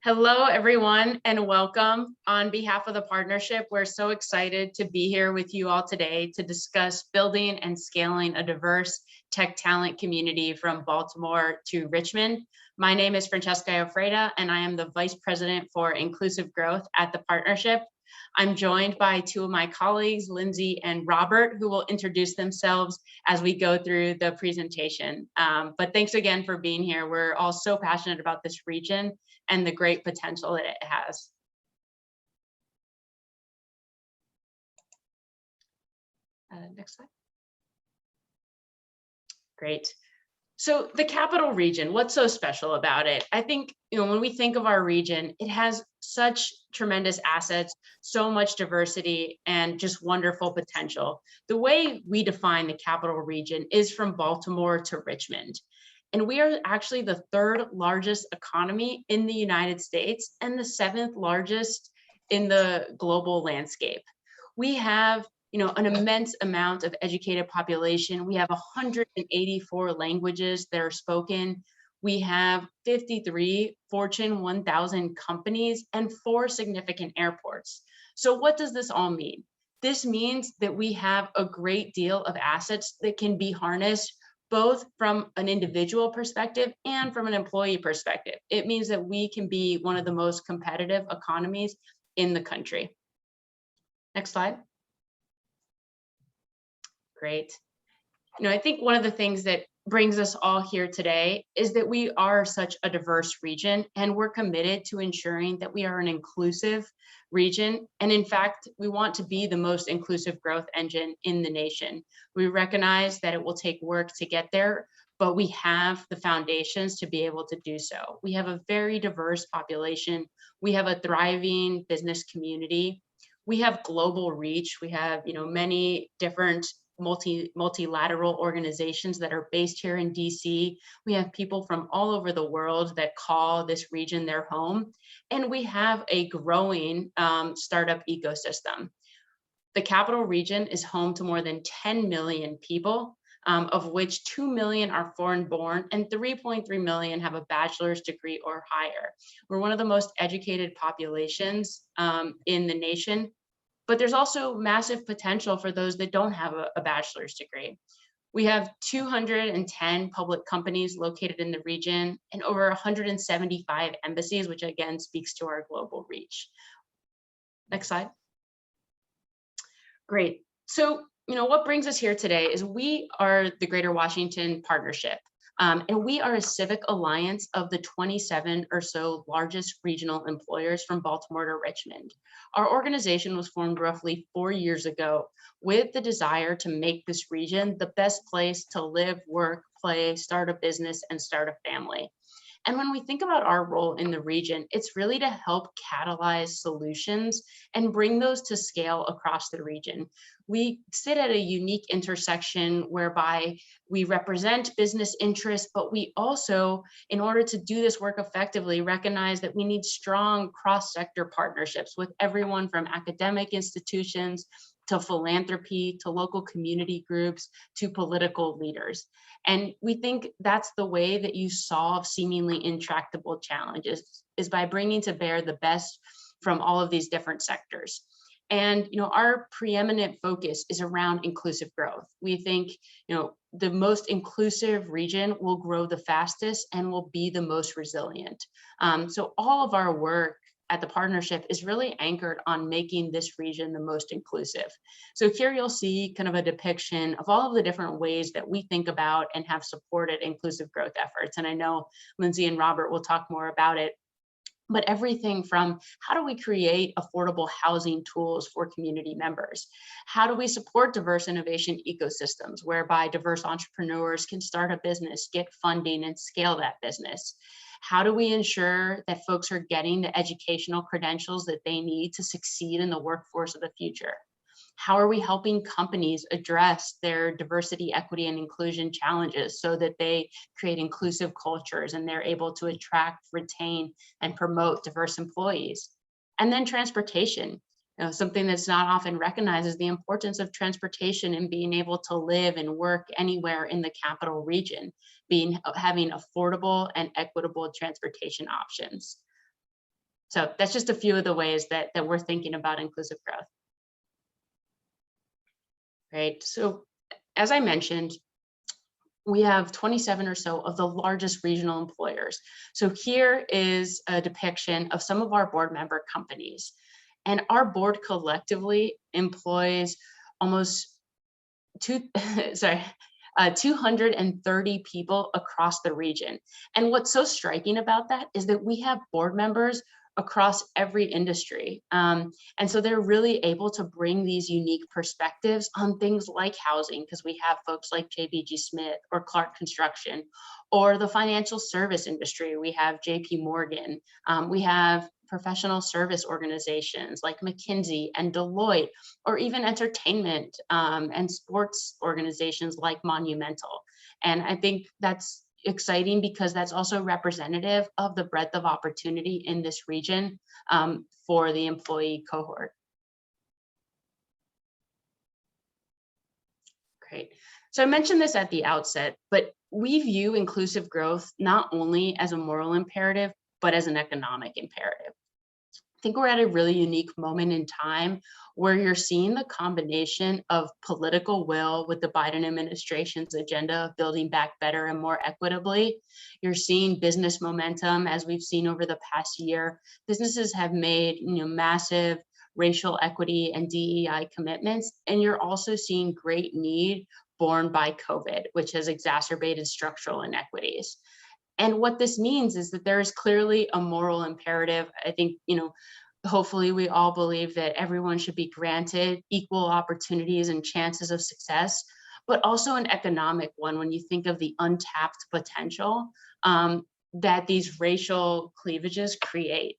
Hello, everyone, and welcome. On behalf of the partnership, we're so excited to be here with you all today to discuss building and scaling a diverse tech talent community from Baltimore to Richmond. My name is Francesca Alfreda, and I am the Vice President for Inclusive Growth at the partnership. I'm joined by two of my colleagues, Lindsay and Robert, who will introduce themselves as we go through the presentation. But thanks again for being here. We're all so passionate about this region and the great potential that it has. Next slide. Great. So the capital region, what's so special about it? I think, when we think of our region, it has such tremendous assets, so much diversity, and just wonderful potential. The way we define the capital region is from Baltimore to Richmond. And we are actually the third largest economy in the United States and the seventh largest in the global landscape. We have an immense amount of educated population. We have 184 languages that are spoken. We have 53 Fortune 1000 companies and 4 significant airports. So what does this all mean? This means that we have a great deal of assets that can be harnessed both from an individual perspective and from an employee perspective. It means that we can be one of the most competitive economies in the country. Next slide. Great. I think one of the things that brings us all here today is that we are such a diverse region, and we're committed to ensuring that we are an inclusive region. And in fact, we want to be the most inclusive growth engine in the nation. We recognize that it will take work to get there, but we have the foundations to be able to do so. We have a very diverse population. We have a thriving business community. We have global reach. We have, many different multilateral organizations that are based here in DC. We have people from all over the world that call this region their home. And we have a growing startup ecosystem. The capital region is home to more than 10 million people, of which 2 million are foreign born and 3.3 million have a bachelor's degree or higher. We're one of the most educated populations in the nation. But there's also massive potential for those that don't have a bachelor's degree. We have 210 public companies located in the region and over 175 embassies, which again speaks to our global reach. Next slide. Great. So, what brings us here today is we are the Greater Washington Partnership. And we are a civic alliance of the 27 or so largest regional employers from Baltimore to Richmond. Our organization was formed roughly 4 years ago with the desire to make this region the best place to live, work, play, start a business, and start a family. And when we think about our role in the region, it's really to help catalyze solutions and bring those to scale across the region. We sit at a unique intersection whereby we represent business interests, but we also, in order to do this work effectively, recognize that we need strong cross-sector partnerships with everyone from academic institutions to philanthropy, to local community groups, to political leaders. And we think that's the way that you solve seemingly intractable challenges, is by bringing to bear the best from all of these different sectors. And our preeminent focus is around inclusive growth. We think the most inclusive region will grow the fastest and will be the most resilient. So all of our work at the partnership is really anchored on making this region the most inclusive. So here you'll see kind of a depiction of all of the different ways that we think about and have supported inclusive growth efforts. And I know Lindsay and Robert will talk more about it. But everything from how do we create affordable housing tools for community members? How do we support diverse innovation ecosystems whereby diverse entrepreneurs can start a business, get funding, and scale that business? How do we ensure that folks are getting the educational credentials that they need to succeed in the workforce of the future? How are we helping companies address their diversity, equity, and inclusion challenges so that they create inclusive cultures and they're able to attract, retain, and promote diverse employees? And then transportation. Something that's not often recognized is the importance of transportation and being able to live and work anywhere in the capital region, having affordable and equitable transportation options. So that's just a few of the ways that we're thinking about inclusive growth. Right. So as I mentioned, we have 27 or so of the largest regional employers. So here is a depiction of some of our board member companies. And our board collectively employs almost 230 people across the region. And what's so striking about that is that we have board members across every industry. And so they're really able to bring these unique perspectives on things like housing, because we have folks like JBG Smith or Clark Construction, or the financial service industry. We have JP Morgan. We have professional service organizations like McKinsey and Deloitte, or even entertainment and sports organizations like Monumental. And I think that's exciting because that's also representative of the breadth of opportunity in this region for the employee cohort. Great. So I mentioned this at the outset, but we view inclusive growth not only as a moral imperative, but as an economic imperative. I think we're at a really unique moment in time where you're seeing the combination of political will with the Biden administration's agenda of building back better and more equitably. You're seeing business momentum, as we've seen over the past year. Businesses have made massive racial equity and DEI commitments, and you're also seeing great need borne by COVID, which has exacerbated structural inequities. And what this means is that there is clearly a moral imperative. I think, hopefully we all believe that everyone should be granted equal opportunities and chances of success, but also an economic one when you think of the untapped potential that these racial cleavages create.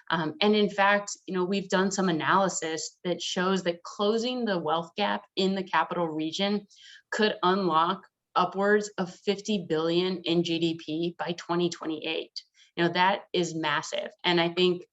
And in fact, we've done some analysis that shows that closing the wealth gap in the capital region could unlock upwards of 50 billion in GDP by 2028. That is massive. And I think,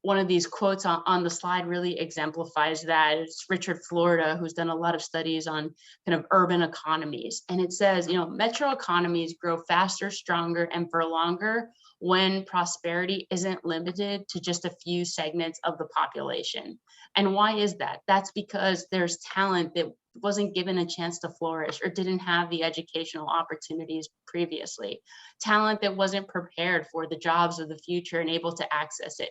one of these quotes on the slide really exemplifies that. It's Richard Florida, who's done a lot of studies on kind of urban economies. And it says, metro economies grow faster, stronger, and for longer when prosperity isn't limited to just a few segments of the population. And why is that? That's because there's talent that wasn't given a chance to flourish or didn't have the educational opportunities previously. Talent that wasn't prepared for the jobs of the future and able to access it.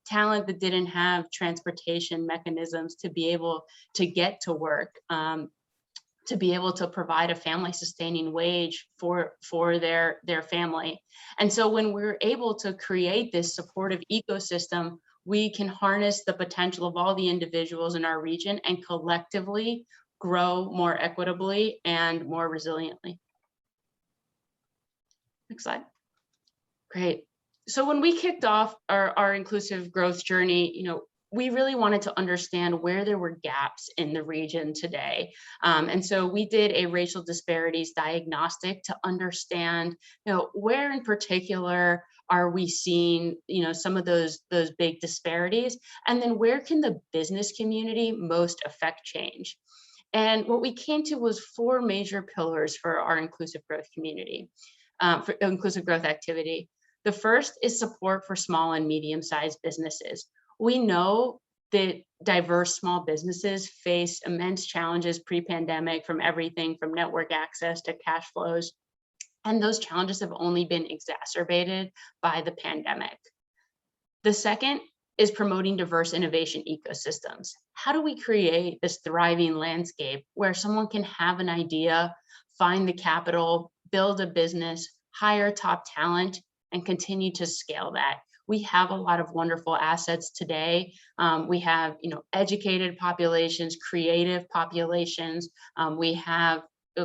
Talent that didn't have transportation mechanisms to be able to get to work, to be able to provide a family sustaining wage for their family. And so when we're able to create this supportive ecosystem, we can harness the potential of all the individuals in our region and collectively grow more equitably and more resiliently. Next slide. Great. So when we kicked off our inclusive growth journey, we really wanted to understand where there were gaps in the region today. And so we did a racial disparities diagnostic to understand, where in particular are we seeing, some of those big disparities, and then where can the business community most affect change? And what we came to was 4 major pillars for our inclusive growth community, for inclusive growth activity. The first is support for small and medium-sized businesses. We know that diverse small businesses face immense challenges pre-pandemic, from everything from network access to cash flows. And those challenges have only been exacerbated by the pandemic. The second is promoting diverse innovation ecosystems. How do we create this thriving landscape where someone can have an idea, find the capital, build a business, hire top talent, and continue to scale that? We have a lot of wonderful assets today. We have, educated populations, creative populations. We have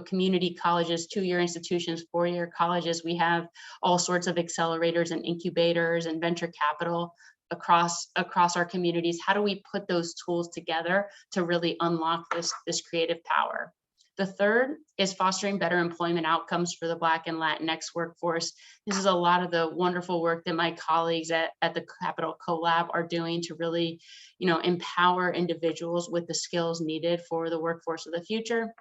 community colleges, 2-year institutions, 4-year colleges. We have all sorts of accelerators and incubators and venture capital across our communities. How do we put those tools together to really unlock this creative power? The third is fostering better employment outcomes for the Black and Latinx workforce. This is a lot of the wonderful work that my colleagues at the Capital CoLAB are doing to really, empower individuals with the skills needed for the workforce of the future.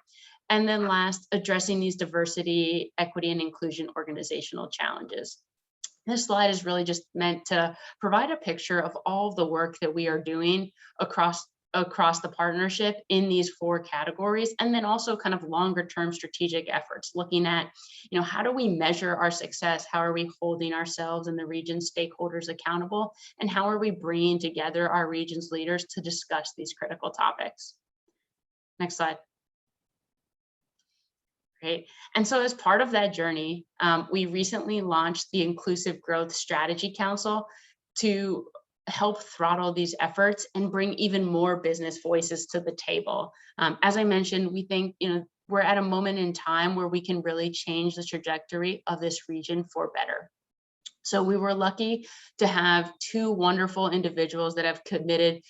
And then last, addressing these diversity, equity, and inclusion organizational challenges. This slide is really just meant to provide a picture of all the work that we are doing across the partnership in these 4 categories, and then also kind of longer term strategic efforts, looking at, how do we measure our success? How are we holding ourselves and the region stakeholders accountable? And how are we bringing together our region's leaders to discuss these critical topics? Next slide. Great. And so as part of that journey, we recently launched the Inclusive Growth Strategy Council to help throttle these efforts and bring even more business voices to the table. As I mentioned, we think we're at a moment in time where we can really change the trajectory of this region for better. So we were lucky to have 2 wonderful individuals that have committed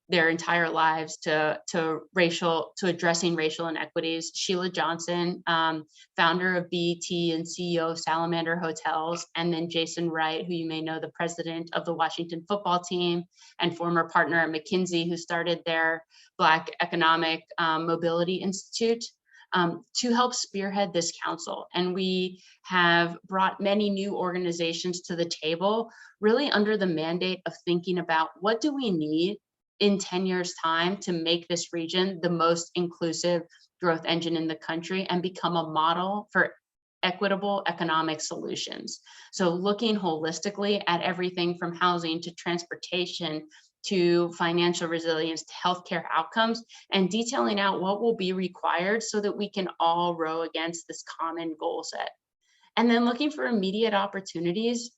their entire lives to addressing racial inequities. Sheila Johnson, founder of BET and CEO of Salamander Hotels, and then Jason Wright, who you may know, the president of the Washington football team and former partner at McKinsey, who started their Black Economic Mobility Institute, to help spearhead this council. And we have brought many new organizations to the table, really under the mandate of thinking about what do we need in 10 years' time to make this region the most inclusive growth engine in the country and become a model for equitable economic solutions. So looking holistically at everything from housing to transportation to financial resilience to healthcare outcomes, and detailing out what will be required so that we can all row against this common goal set. And then looking for immediate opportunities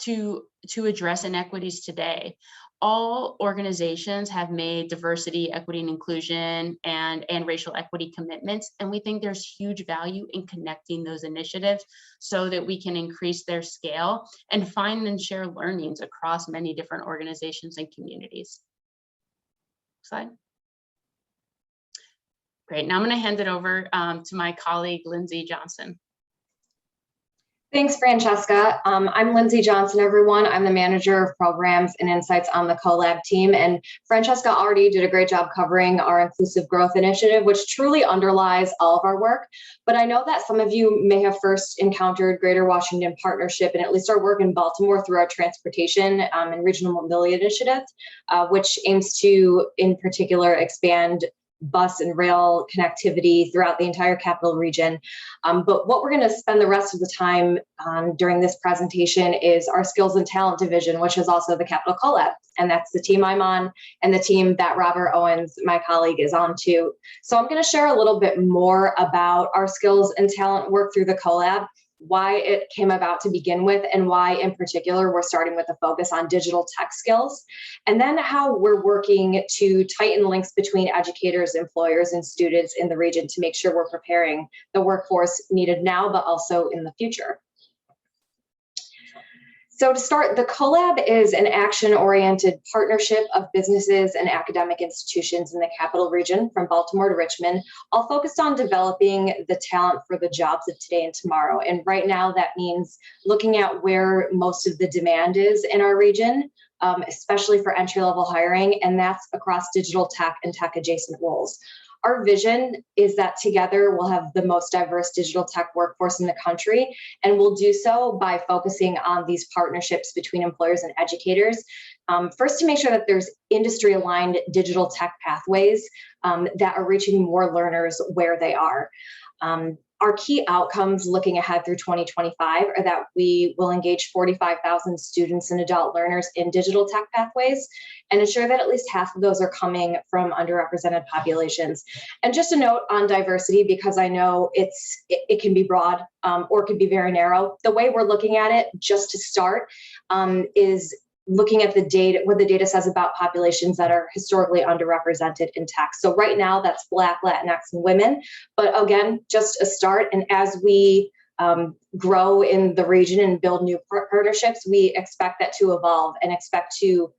to address inequities today. All organizations have made diversity, equity, and inclusion and racial equity commitments. And we think there's huge value in connecting those initiatives so that we can increase their scale and find and share learnings across many different organizations and communities. Slide. Great, now I'm gonna hand it over to my colleague, Lindsay Johnson. Thanks, Francesca. I'm Lindsay Johnson, everyone. I'm the manager of programs and insights on the CoLAB team. And Francesca already did a great job covering our inclusive growth initiative, which truly underlies all of our work. But I know that some of you may have first encountered Greater Washington Partnership and at least our work in Baltimore through our transportation and regional mobility initiative, which aims to, in particular, expand bus and rail connectivity throughout the entire capital region. But what we're going to spend the rest of the time during this presentation is our skills and talent division, which is also the Capital CoLAB. And that's the team I'm on and the team that Robert Owens, my colleague, is on too. So I'm going to share a little bit more about our skills and talent work through the CoLAB, why it came about to begin with, and why in particular we're starting with a focus on digital tech skills, and then how we're working to tighten links between educators, employers, and students in the region to make sure we're preparing the workforce needed now, but also in the future. So to start, the CoLAB is an action-oriented partnership of businesses and academic institutions in the capital region from Baltimore to Richmond, all focused on developing the talent for the jobs of today and tomorrow. And right now that means looking at where most of the demand is in our region, especially for entry-level hiring, and that's across digital tech and tech-adjacent roles. Our vision is that together we'll have the most diverse digital tech workforce in the country, and we'll do so by focusing on these partnerships between employers and educators. First, to make sure that there's industry-aligned digital tech pathways that are reaching more learners where they are. Our key outcomes looking ahead through 2025 are that we will engage 45,000 students and adult learners in digital tech pathways and ensure that at least half of those are coming from underrepresented populations. And just a note on diversity, because I know it can be broad or it can be very narrow. The way we're looking at it, just to start, is looking at the data, what the data says about populations that are historically underrepresented in tech. So right now that's Black, Latinx, and women. But again, just a start. And as we grow in the region and build new partnerships, we expect that to evolve and expect to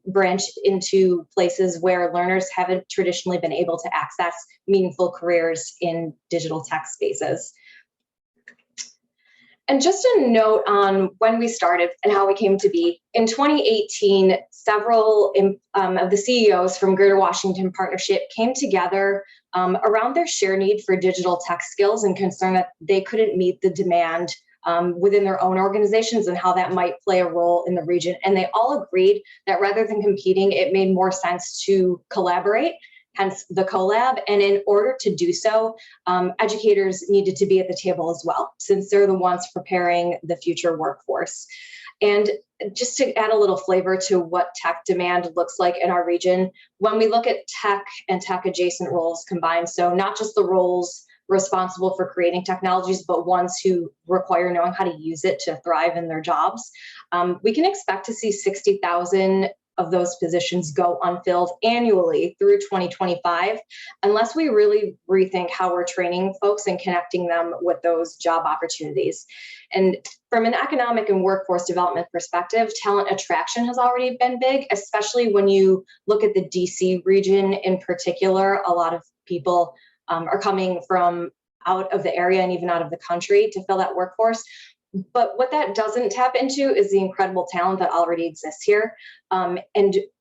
branch into places where learners haven't traditionally been able to access meaningful careers in digital tech spaces. And just a note on when we started and how we came to be. In 2018, several of the CEOs from Greater Washington Partnership came together around their shared need for digital tech skills and concern that they couldn't meet the demand within their own organizations and how that might play a role in the region. And they all agreed that rather than competing, it made more sense to collaborate, hence the CoLAB. And in order to do so, educators needed to be at the table as well, since they're the ones preparing the future workforce. And just to add a little flavor to what tech demand looks like in our region, when we look at tech and tech adjacent roles combined, so not just the roles responsible for creating technologies, but ones who require knowing how to use it to thrive in their jobs, we can expect to see 60,000 of those positions go unfilled annually through 2025, unless we really rethink how we're training folks and connecting them with those job opportunities. And from an economic and workforce development perspective, talent attraction has already been big, especially when you look at the DC region in particular. A lot of people are coming from out of the area and even out of the country to fill that workforce. But what that doesn't tap into is the incredible talent that already exists here. And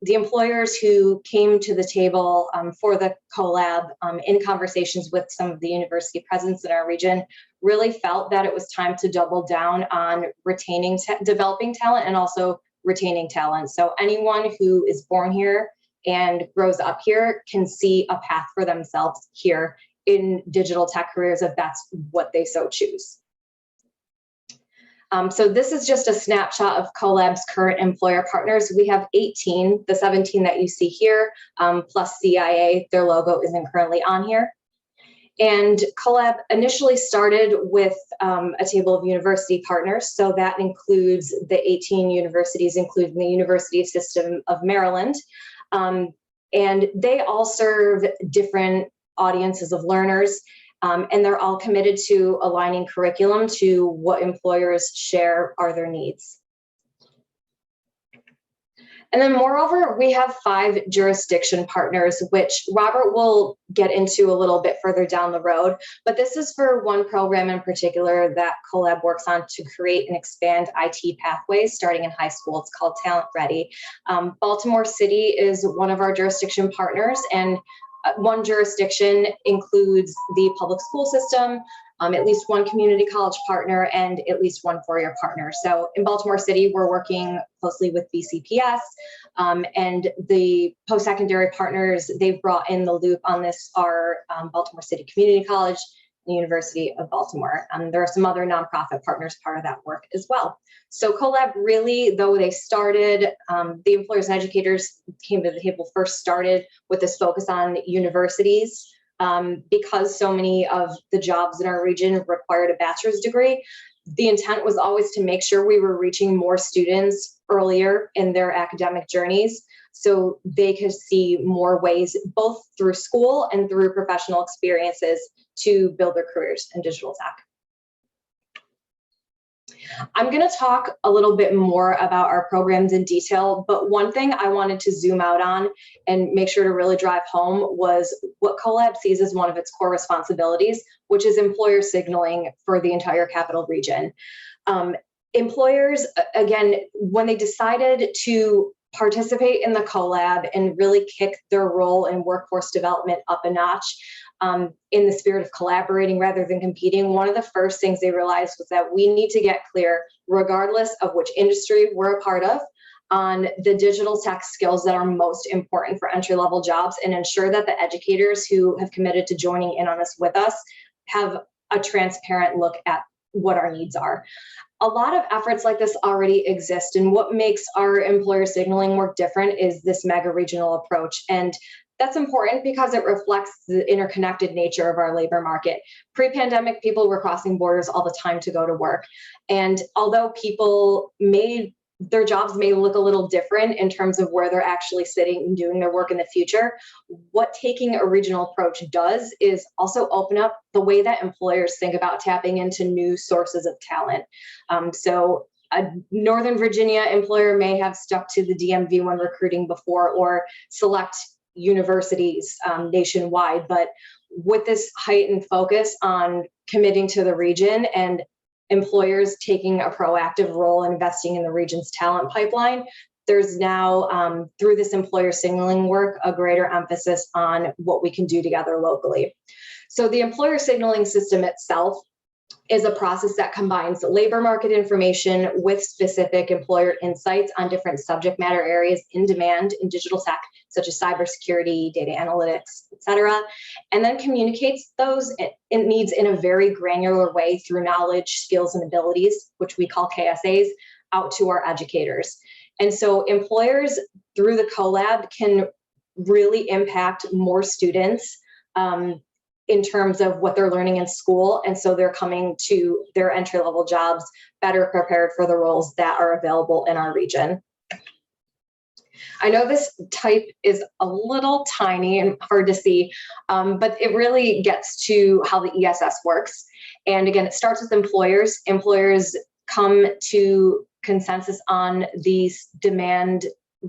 the employers who came to the table for the CoLAB in conversations with some of the university presidents in our region really felt that it was time to double down on developing talent and also retaining talent. So anyone who is born here and grows up here can see a path for themselves here in digital tech careers if that's what they so choose. So this is just a snapshot of CoLAB's current employer partners. We have 18, the 17 that you see here, plus CIA, their logo isn't currently on here. And CoLAB initially started with a table of university partners. So that includes the 18 universities, including the University System of Maryland. And they all serve different audiences of learners. And they're all committed to aligning curriculum to what employers share are their needs. And then moreover, we have 5 jurisdiction partners, which Robert will get into a little bit further down the road. But this is for one program in particular that CoLAB works on to create and expand IT pathways starting in high school. It's called TALENTREADY. Baltimore City is one of our jurisdiction partners, and one jurisdiction includes the public school system, at least one community college partner, and at least one four-year partner. So in Baltimore City, we're working closely with BCPS, and the post-secondary partners they've brought in the loop on this are Baltimore City Community College, the University of Baltimore. There are some other nonprofit partners part of that work as well. So CoLAB really, though they started, the employers and educators came to the table first started with this focus on universities because so many of the jobs in our region required a bachelor's degree. The intent was always to make sure we were reaching more students earlier in their academic journeys so they could see more ways, both through school and through professional experiences, to build their careers in digital tech. I'm going to talk a little bit more about our programs in detail, but one thing I wanted to zoom out on and make sure to really drive home was what CoLAB sees as one of its core responsibilities, which is employer signaling for the entire Capital region. Employers, again, when they decided to participate in the CoLAB and really kick their role in workforce development up a notch, in the spirit of collaborating rather than competing, one of the first things they realized was that we need to get clear, regardless of which industry we're a part of, on the digital tech skills that are most important for entry-level jobs, and ensure that the educators who have committed to joining in on this with us have a transparent look at what our needs are. A lot of efforts like this already exist, and what makes our employer signaling work different is this mega regional approach. And that's important because it reflects the interconnected nature of our labor market. Pre-pandemic, people were crossing borders all the time to go to work. And although their jobs may look a little different in terms of where they're actually sitting and doing their work in the future, what taking a regional approach does is also open up the way that employers think about tapping into new sources of talent. So a Northern Virginia employer may have stuck to the DMV when recruiting before, or select universities nationwide, but with this heightened focus on committing to the region and employers taking a proactive role in investing in the region's talent pipeline, there's now, through this employer signaling work, a greater emphasis on what we can do together locally. So the employer signaling system itself is a process that combines labor market information with specific employer insights on different subject matter areas in demand in digital tech, such as cybersecurity, data analytics, et cetera, and then communicates those needs in a very granular way through knowledge, skills, and abilities, which we call KSAs, out to our educators. And so employers, through the CoLAB, can really impact more students in terms of what they're learning in school. And so they're coming to their entry-level jobs better prepared for the roles that are available in our region. I know this type is a little tiny and hard to see, but it really gets to how the ESS works. And again, it starts with employers. Employers come to consensus on these demand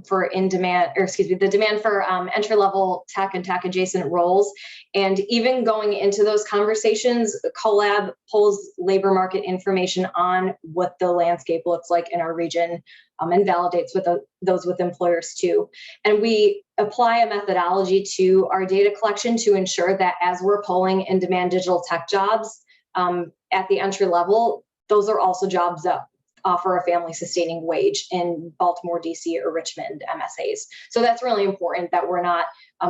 for the demand for entry-level tech and tech adjacent roles. And even going into those conversations, CoLAB pulls labor market information on what the landscape looks like in our region and validates with those with employers too. And we apply a methodology to our data collection to ensure that as we're pulling in-demand digital tech jobs at the entry level, those are also jobs that offer a family sustaining wage in Baltimore, DC, or Richmond MSAs. So that's really important that we're not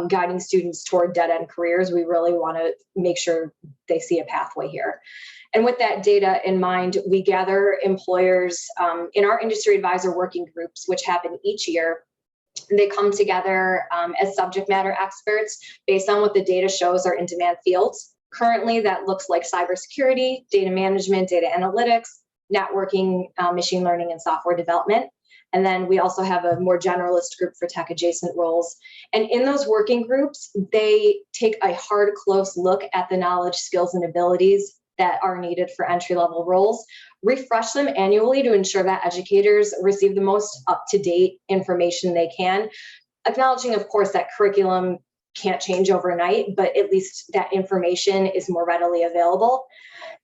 guiding students toward dead-end careers. We really want to make sure they see a pathway here. And with that data in mind, we gather employers in our industry advisor working groups, which happen each year. They come together as subject matter experts based on what the data shows are in-demand fields. Currently, that looks like cybersecurity, data management, data analytics, networking, machine learning, and software development. And then we also have a more generalist group for tech adjacent roles. And in those working groups, they take a hard, close look at the knowledge, skills, and abilities that are needed for entry-level roles, refresh them annually to ensure that educators receive the most up-to-date information they can, acknowledging, of course, that curriculum can't change overnight, but at least that information is more readily available.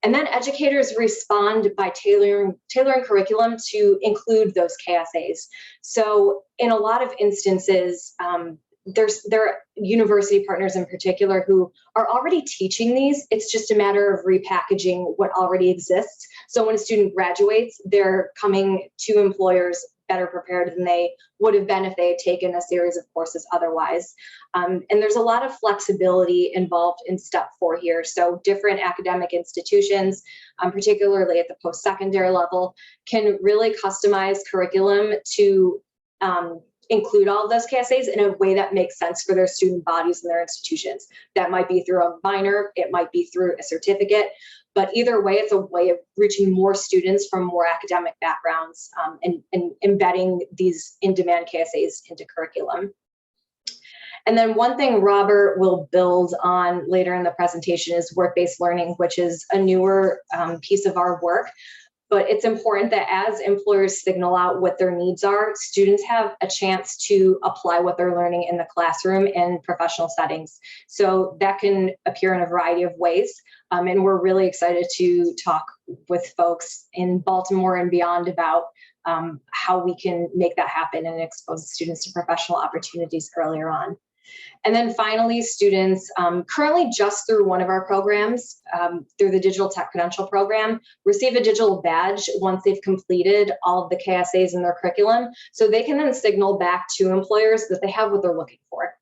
And then educators respond by tailoring curriculum to include those KSAs. So in a lot of instances, there are university partners in particular who are already teaching these. It's just a matter of repackaging what already exists. So when a student graduates, they're coming to employers better prepared than they would have been if they had taken a series of courses otherwise. And there's a lot of flexibility involved in step 4 here. So different academic institutions, particularly at the post-secondary level, can really customize curriculum to include all of those KSAs in a way that makes sense for their student bodies and their institutions. That might be through a minor, it might be through a certificate, but either way, it's a way of reaching more students from more academic backgrounds and embedding these in-demand KSAs into curriculum. And then one thing Robert will build on later in the presentation is work-based learning, which is a newer piece of our work. But it's important that as employers signal out what their needs are, students have a chance to apply what they're learning in the classroom and professional settings. So that can appear in a variety of ways. And we're really excited to talk with folks in Baltimore and beyond about how we can make that happen and expose students to professional opportunities earlier on. And then finally, students currently just through one of our programs, through the Digital Tech Credential Program, receive a digital badge once they've completed all of the KSAs in their curriculum. So they can then signal back to employers that they have what they're looking for.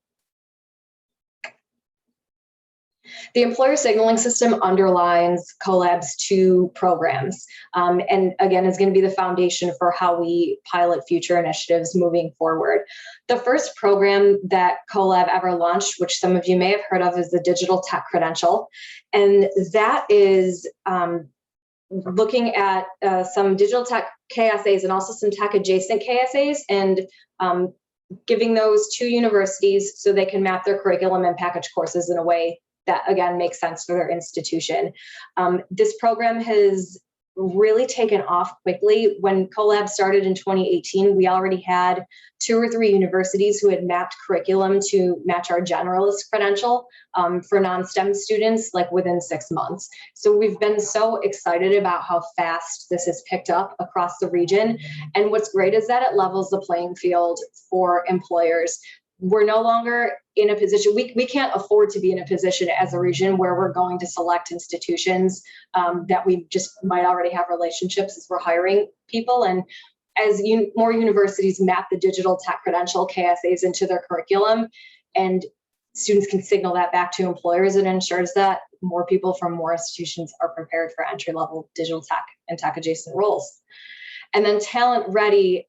The employer signaling system underlines CoLAB's 2 programs, and again is going to be the foundation for how we pilot future initiatives moving forward. The first program that CoLAB ever launched, which some of you may have heard of, is the Digital Tech Credential, and that is looking at some digital tech KSAs and also some tech adjacent KSAs, and giving those to universities so they can map their curriculum and package courses in a way that, again, makes sense for their institution. This program has really taken off quickly. When CoLAB started in 2018, we already had 2 or 3 universities who had mapped curriculum to match our generalist credential for non-STEM students, like within 6 months. So we've been so excited about how fast this has picked up across the region. And what's great is that it levels the playing field for employers. we're no longer in a position, we can't afford to be in a position as a region where we're going to select institutions that we just might already have relationships as we're hiring people. And as more universities map the digital tech credential KSAs into their curriculum, and students can signal that back to employers, it ensures that more people from more institutions are prepared for entry-level digital tech and tech adjacent roles. And then Talent Ready,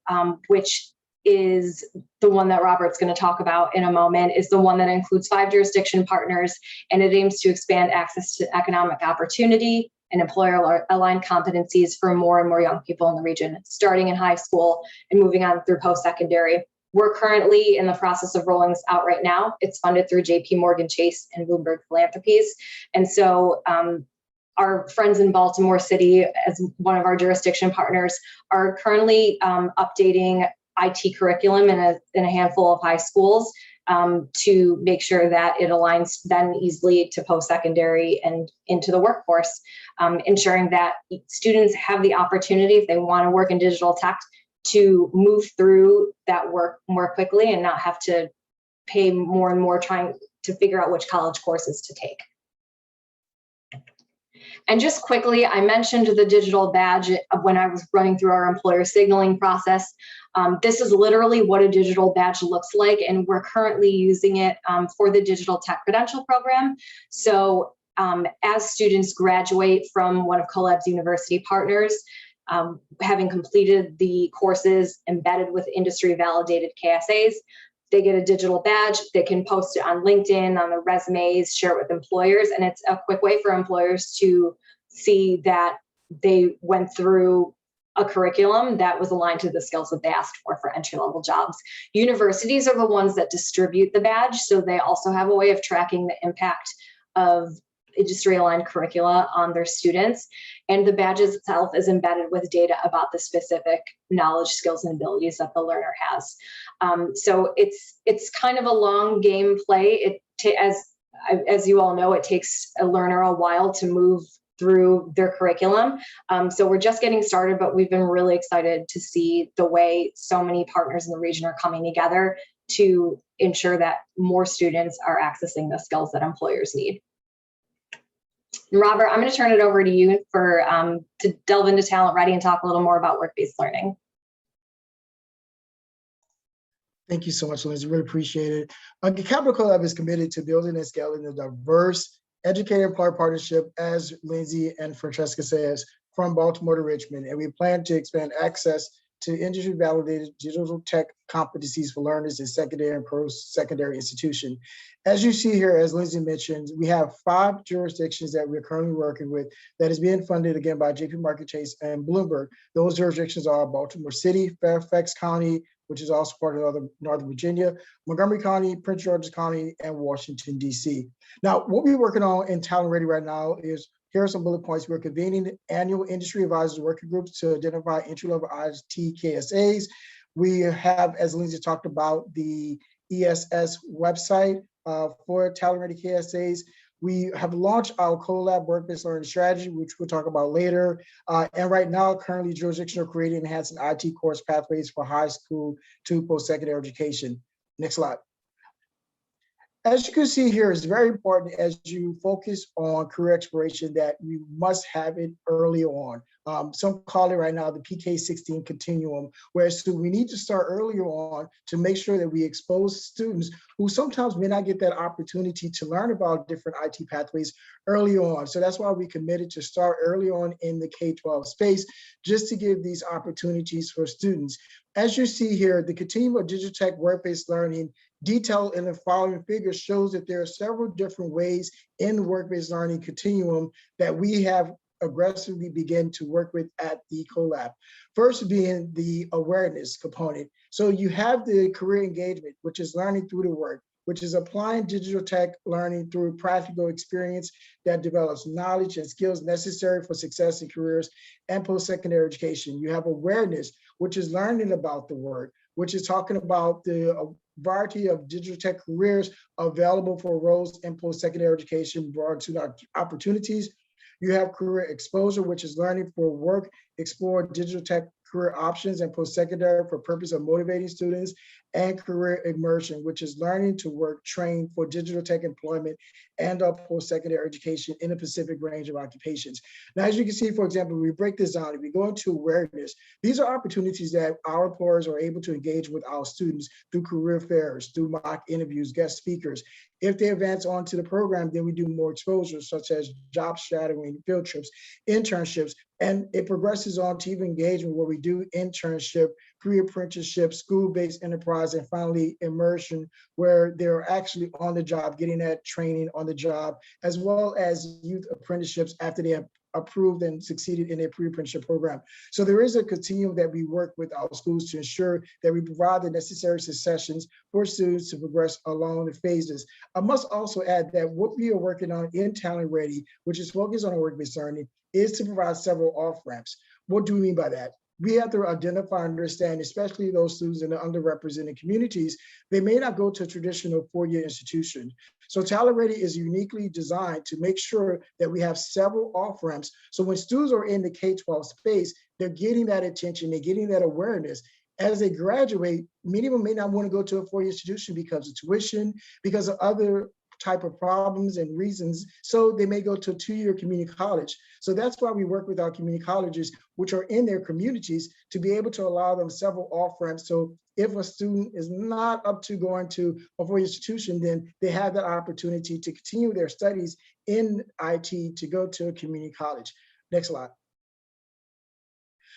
which is the one that Robert's going to talk about in a moment, is the one that includes 5 jurisdiction partners, and it aims to expand access to economic opportunity and employer-aligned competencies for more and more young people in the region, starting in high school and moving on through post-secondary. We're currently in the process of rolling this out right now. It's funded through JP Chase and Bloomberg Philanthropies. And so our friends in Baltimore City, as one of our jurisdiction partners, are currently updating IT curriculum in a handful of high schools to make sure that it aligns then easily to post-secondary and into the workforce, ensuring that students have the opportunity, if they want to work in digital tech, to move through that work more quickly and not have to pay more and more trying to figure out which college courses to take. And just quickly, I mentioned the digital badge when I was running through our employer signaling process. This is literally what a digital badge looks like, and we're currently using it for the digital tech credential program. So as students graduate from one of CoLAB's university partners, having completed the courses embedded with industry validated KSAs, they get a digital badge. They can post it on LinkedIn, on their resumes, share it with employers. And it's a quick way for employers to see that they went through a curriculum that was aligned to the skills that they asked for entry-level jobs. Universities are the ones that distribute the badge, so they also have a way of tracking the impact of industry-aligned curricula on their students. And the badge itself is embedded with data about the specific knowledge, skills, and abilities that the learner has. So it's kind of a long game play. As you all know, it takes a learner a while to move through their curriculum. So we're just getting started, but we've been really excited to see the way so many partners in the region are coming together to ensure that more students are accessing the skills that employers need. Robert, I'm going to turn it over to you to delve into Talent Ready and talk a little more about work-based learning. Thank you so much, Lindsay. Really appreciate it. Capital CoLAB is committed to building and scaling a diverse educator-employer partnership, as Lindsay and Francesca says, from Baltimore to Richmond. And we plan to expand access to industry-validated digital tech competencies for learners in secondary and post-secondary institutions. As you see here, as Lindsay mentioned, we have 5 jurisdictions that we're currently working with that is being funded again by JP Chase and Bloomberg. Those jurisdictions are Baltimore City, Fairfax County, which is also part of Northern Virginia, Montgomery County, Prince George's County, and Washington, D.C. Now, what we're working on in Talent Ready right now is, here are some bullet points. We're convening annual industry advisors working groups to identify entry-level IT KSAs. We have, as Lindsay talked about, the ESS website for Talent Ready KSAs. We have launched our CoLAB work-based learning strategy, which we'll talk about later. And right now, currently, jurisdictions are creating and enhancing IT course pathways for high school to post-secondary education. Next slide. As you can see here, it's very important as you focus on career exploration that you must have it early on. Some call it right now the PK16 continuum, where we need to start earlier on to make sure that we expose students who sometimes may not get that opportunity to learn about different IT pathways early on. So that's why we committed to start early on in the K-12 space, just to give these opportunities for students. As you see here, the continuum of digital tech work-based learning detailed in the following figures shows that there are several different ways in the work-based learning continuum that we have aggressively begin to work with at the CoLAB. First being the awareness component. So you have the career engagement, which is learning through the work, which is applying digital tech learning through practical experience that develops knowledge and skills necessary for success in careers and post-secondary education. You have awareness, which is learning about the work, which is talking about the variety of digital tech careers available for roles in post-secondary education, broad opportunities. You have career exposure, which is learning for work, explore digital tech career options and post-secondary for purpose of motivating students and career immersion, which is learning to work trained for digital tech employment and post-secondary education in a specific range of occupations. Now, as you can see, for example, we break this down, if we go into awareness, these are opportunities that our employers are able to engage with our students through career fairs, through mock interviews, guest speakers. If they advance onto the program, then we do more exposure, such as job shadowing, field trips, internships, and it progresses on to even engagement where we do internship, pre-apprenticeship, school-based enterprise, and finally immersion, where they're actually on the job, getting that training on the job, as well as youth apprenticeships after they have approved and succeeded in their pre-apprenticeship program. So there is a continuum that we work with our schools to ensure that we provide the necessary successions for students to progress along the phases. I must also add that what we are working on in TALENTREADY, which is focused on work-based learning, is to provide several off-ramps. What do we mean by that? We have to identify and understand, especially those students in the underrepresented communities, they may not go to a traditional four-year institution. So TALENTREADY is uniquely designed to make sure that we have several off-ramps. So when students are in the K-12 space, they're getting that attention, they're getting that awareness. As they graduate, many of them may not want to go to a four-year institution because of tuition, because of other type of problems and reasons. So they may go to a two-year community college. So that's why we work with our community colleges, which are in their communities, to be able to allow them several off-ramps. So if a student is not up to going to a four-year institution, then they have that opportunity to continue their studies in IT to go to a community college. Next slide.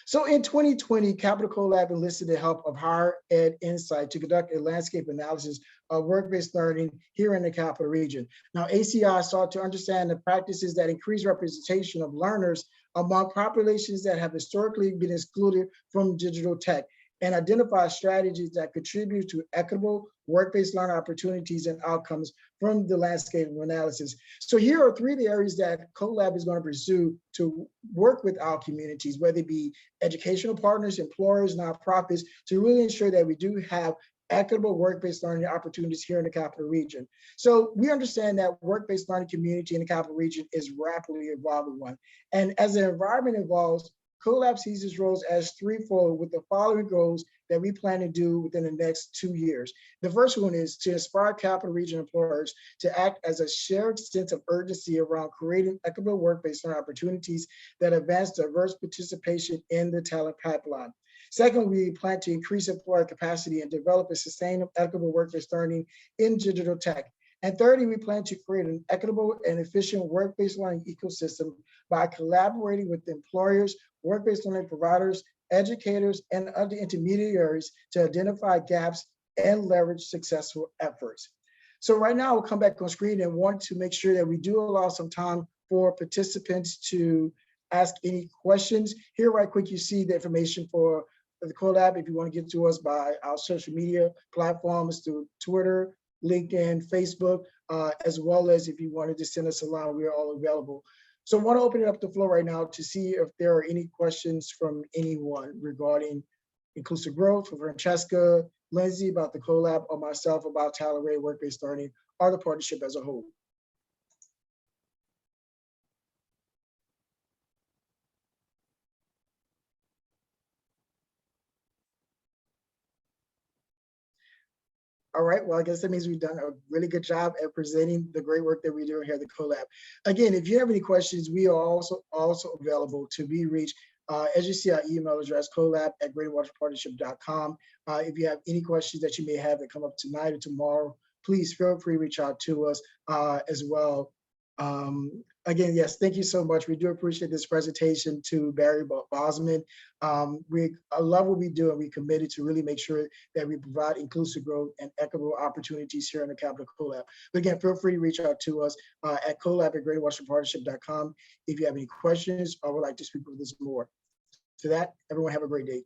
So in 2020, Capital CoLAB enlisted the help of Higher Ed Insight to conduct a landscape analysis of work-based learning here in the Capital Region. Now, ACI sought to understand the practices that increase representation of learners among populations that have historically been excluded from digital tech, and identify strategies that contribute to equitable work-based learning opportunities and outcomes from the landscape analysis. So here are three of the areas that CoLAB is going to pursue to work with our communities, whether it be educational partners, employers, nonprofits, to really ensure that we do have equitable work-based learning opportunities here in the Capital Region. So we understand that work-based learning community in the Capital Region is rapidly evolving one. And as the environment evolves, CoLAB sees its roles as threefold, with the following goals that we plan to do within the next 2 years. The first one is to inspire Capital Region employers to act as a shared sense of urgency around creating equitable work-based learning opportunities that advance diverse participation in the talent pipeline. Second, we plan to increase employer capacity and develop a sustainable equitable work-based learning in digital tech. And thirdly, we plan to create an equitable and efficient work-based learning ecosystem by collaborating with employers, work-based learning providers, educators, and other intermediaries to identify gaps and leverage successful efforts. So right now, we'll come back on screen and want to make sure that we do allow some time for participants to ask any questions. Here right quick, you see the information for the CoLAB if you want to get to us by our social media platforms through Twitter, LinkedIn, Facebook, as well as if you wanted to send us a line, we are all available. So I want to open it up the floor right now to see if there are any questions from anyone regarding inclusive growth, for Francesca, Lindsay about the CoLAB, or myself about TALENTREADY work-based learning, or the partnership as a whole. All right, well, I guess that means we've done a really good job at presenting the great work that we're doing here at the CoLAB. Again, if you have any questions, we are also available to be reached. As you see, our email address, colab@greaterwashingtonpartnership.com. If you have any questions that you may have that come up tonight or tomorrow, please feel free to reach out to us as well. Again, yes, thank you so much. We do appreciate this presentation to Barry Bosman. I love what we do, and we're committed to really make sure that we provide inclusive growth and equitable opportunities here in the Capital CoLAB. But again, feel free to reach out to us at colab@greaterwashingtonpartnership.com if you have any questions or would like to speak with us more. To that, everyone have a great day.